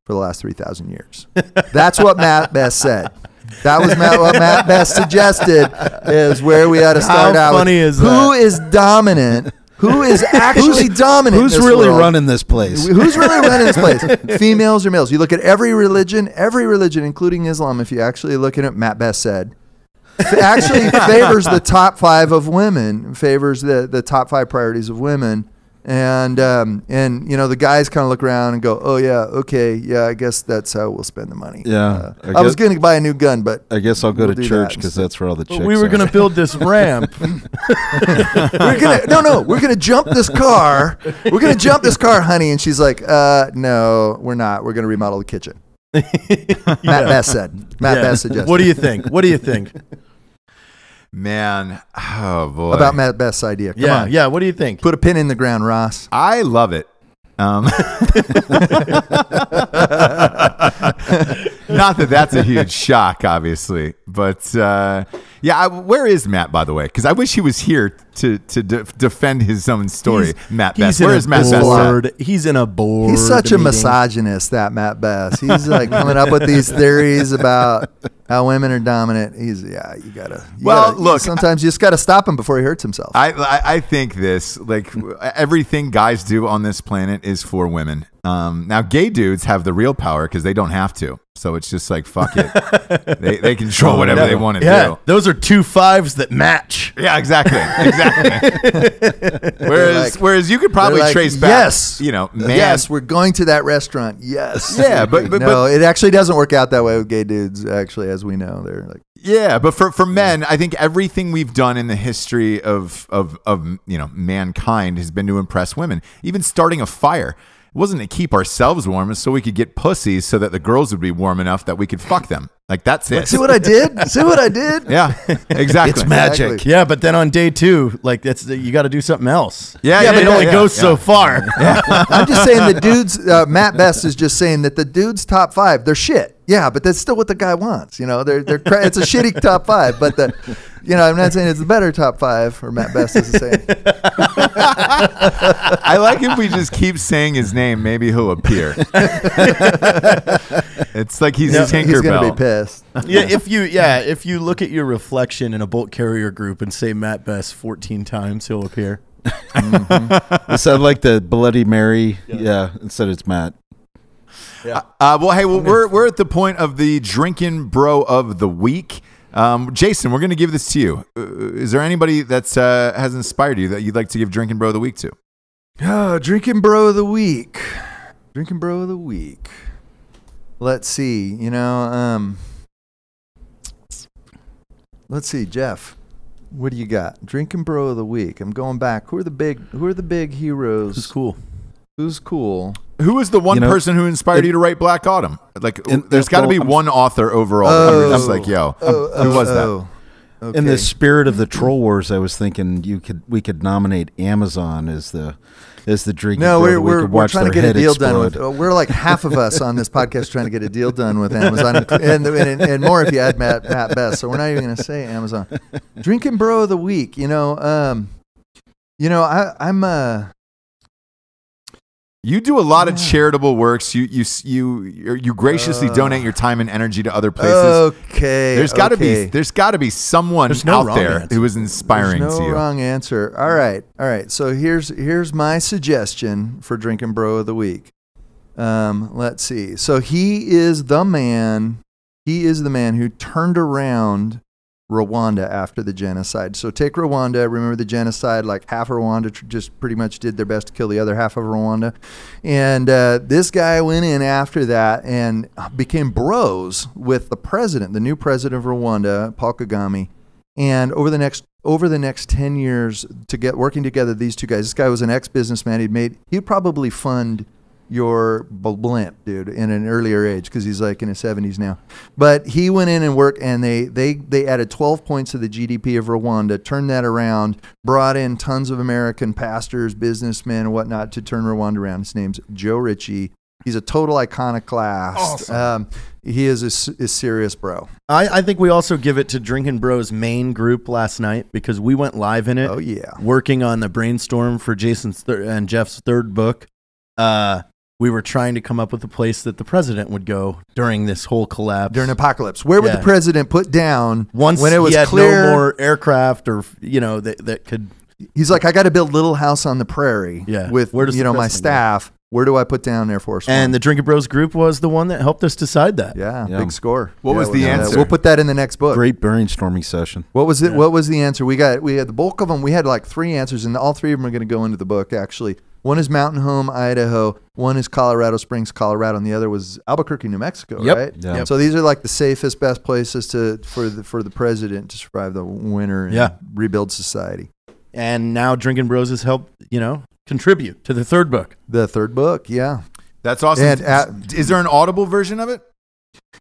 for the last 3,000 years? That's what Matt Best said. That was what Matt Best suggested is where we ought to start out. How funny is that? Who is dominant? Who is actually dominant? Who's in this really world? running this place? Who's really running this place? Females or males? You look at every religion, including Islam, if you actually look at it, Matt Best said, actually favors the top 5 of women, favors the top 5 priorities of women. And the guys kind of look around and go, oh, yeah, okay, yeah, I guess that's how we'll spend the money. Yeah. I was going to buy a new gun, but I guess I'll go we'll to do church that because that's where all the chicks We were going to build this ramp. we're gonna jump this car. We're gonna jump this car, honey. And she's like, no, we're not. We're gonna remodel the kitchen. Matt Best said. Matt Best suggested. What do you think? Man, oh boy. About Matt Best's idea? Come on. Yeah. What do you think? Put a pin in the ground, Ross. I love it. Not that that's a huge shock, obviously, but where is Matt, by the way? Because I wish he was here to defend his own story. Matt Best. Where is Matt Best? He's in a board. He's such a meeting. misogynist, that Matt Best. He's coming up with these theories about how women are dominant. Look, sometimes you just got to stop him before he hurts himself. I think this, everything guys do on this planet is for women. Now, gay dudes have the real power because they don't have to. So it's just fuck it. They control whatever they want to do. Those are 2 5s that match. Yeah, exactly. Whereas you could probably trace back. Yes, man. Yes, we're going to that restaurant. Yes. Yeah, but it actually doesn't work out that way with gay dudes. Actually, as we know, they're like. Yeah, but for men, I think everything we've done in the history of mankind has been to impress women. Even starting a fire. wasn't to keep ourselves warm, it's so we could get pussies so that the girls would be warm enough that we could fuck them. Like, that's it. See what I did? See what I did? Yeah, exactly. It's magic. Exactly. Yeah, but then on day 2, like you got to do something else. Yeah, but it only yeah, goes so far. I'm just saying the dudes, Matt Best is just saying that the dudes' top 5, they're shit. Yeah, but that's still what the guy wants. You know, it's a shitty top 5, but I'm not saying it's the better top 5, or Matt Best is saying. I like if we just keep saying his name, maybe he'll appear. It's like he's Tinkerbell. He's going to be pissed. If you look at your reflection in a bolt carrier group and say Matt Best 14 times, he'll appear. It sounded like the Bloody Mary. Yeah, instead it's Matt. Yeah. We're at the point of the Drinkin Bro of the week. Jason, we're going to give this to you. Is there anybody that's has inspired you that you'd like to give Drinkin Bro of the week to? Oh, Drinkin Bro of the week. Drinkin Bro of the week. Let's see. Let's see, Jeff. What do you got? Drinkin Bro of the week. I'm going back. Who are the big heroes? Who's cool? Who's cool? Who is the one person who inspired you to write Black Autumn? Like, there's got to be one author overall. That's like, who was that? Okay. In the spirit of the Troll Wars, I was thinking we could nominate Amazon as the drinking. No, bro. we're trying to get a deal done with. explode. We're like half of us on this podcast trying to get a deal done with Amazon, and more if you add Matt Best. So we're not even going to say Amazon. Drinkin Bro of the week. You do a lot of charitable works. You graciously donate your time and energy to other places. Okay. There's got to be someone no out wrong there answer. who is inspiring There's to no you. wrong answer. All right. So here's my suggestion for Drinkin Bro of the week. Let's see. So he is the man who turned around Rwanda after the genocide. So take Rwanda. Remember the genocide? Like half of Rwanda just pretty much did their best to kill the other half of Rwanda. And this guy went in after that and became bros with the new president of Rwanda, Paul Kagame. And over the next 10 years working together, these two guys. This guy was an ex-businessman. He'd probably fund your blimp, dude, in an earlier age because he's like in his 70s now. But he went in and worked, and they added 12 points to the GDP of Rwanda, turned that around, brought in tons of American pastors, businessmen, and whatnot to turn Rwanda around. His name's Joe Ritchie. He's a total iconoclast. Awesome. He is a serious bro. I think we also give it to Drinkin Bro's main group last night because we went live in it. Oh, yeah. Working on the brainstorm for Jason's and Jeff's third book. We were trying to come up with a place that the president would go during this whole collapse. During apocalypse. Where would the president put down once when it was he had clear no more aircraft or, that could... He's like, I got to build a little house on the prairie with, Where does the my president staff. Where do I put down Air Force One? And the Drinkin Bros group was the one that helped us decide that. Yeah, big score. What was the answer? We'll put that in the next book. Great brainstorming session. What was it? What was the answer? We had the bulk of them. We had like 3 answers, and all 3 of them are going to go into the book, actually. One is Mountain Home, Idaho. One is Colorado Springs, Colorado, and the other was Albuquerque, New Mexico, right? Yeah. So these are like the safest, best places for the president to survive the winter and rebuild society. And now Drinkin Bros has helped, contribute to the third book. The third book, yeah. That's awesome. And is there an Audible version of it?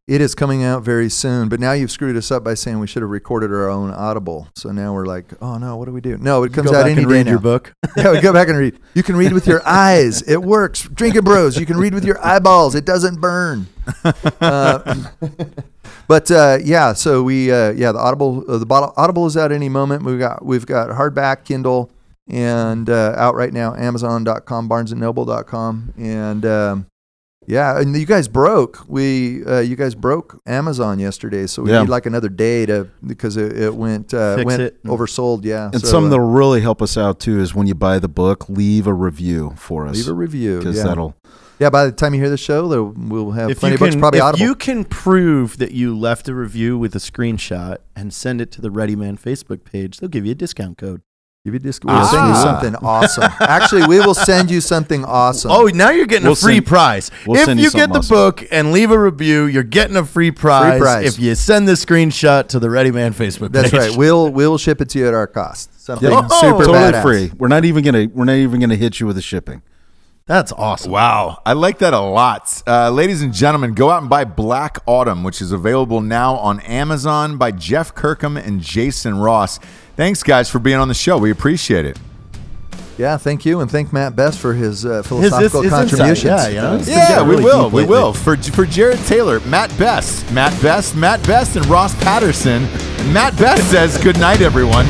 It is coming out very soon, but now you've screwed us up by saying we should have recorded our own Audible. So now we're like, oh no, what do we do? No, it comes out any day now. Your book. Yeah, we go back and read. You can read with your eyes. It works. Drinkin Bros. You can read with your eyeballs. It doesn't burn. Yeah. So the Audible is out any moment. We've got hardback, Kindle, and out right now. Amazon.com, BarnesandNoble.com, and. And you guys broke. You guys broke Amazon yesterday, so we need like another day because it went oversold. Yeah, and something that'll really help us out too is when you buy the book, leave a review for us. Leave a review because that'll. Yeah, by the time you hear the show, we'll have plenty of books, probably Audible. If you can prove that you left a review with a screenshot and send it to the Ready Man Facebook page, they'll give you a discount code. We'll send you something awesome. Actually, we will send you something awesome. Oh, now you're getting a free prize. If you get the book and leave a review, you're getting a free prize. If you send the screenshot to the Ready Man Facebook page. That's right. We'll ship it to you at our cost. Something super totally badass. Free. We're not even gonna hit you with the shipping. That's awesome. Wow. I like that a lot. Ladies and gentlemen, go out and buy Black Autumn, which is available now on Amazon by Jeff Kirkham and Jason Ross. Thanks, guys, for being on the show. We appreciate it. Yeah, thank you, and thank Matt Best for his philosophical his contributions. insight, yeah, you know? Yeah, we really will. deep We lately. will. For Jarred Taylor, Matt Best, and Ross Patterson. And Matt Best says, good night, everyone.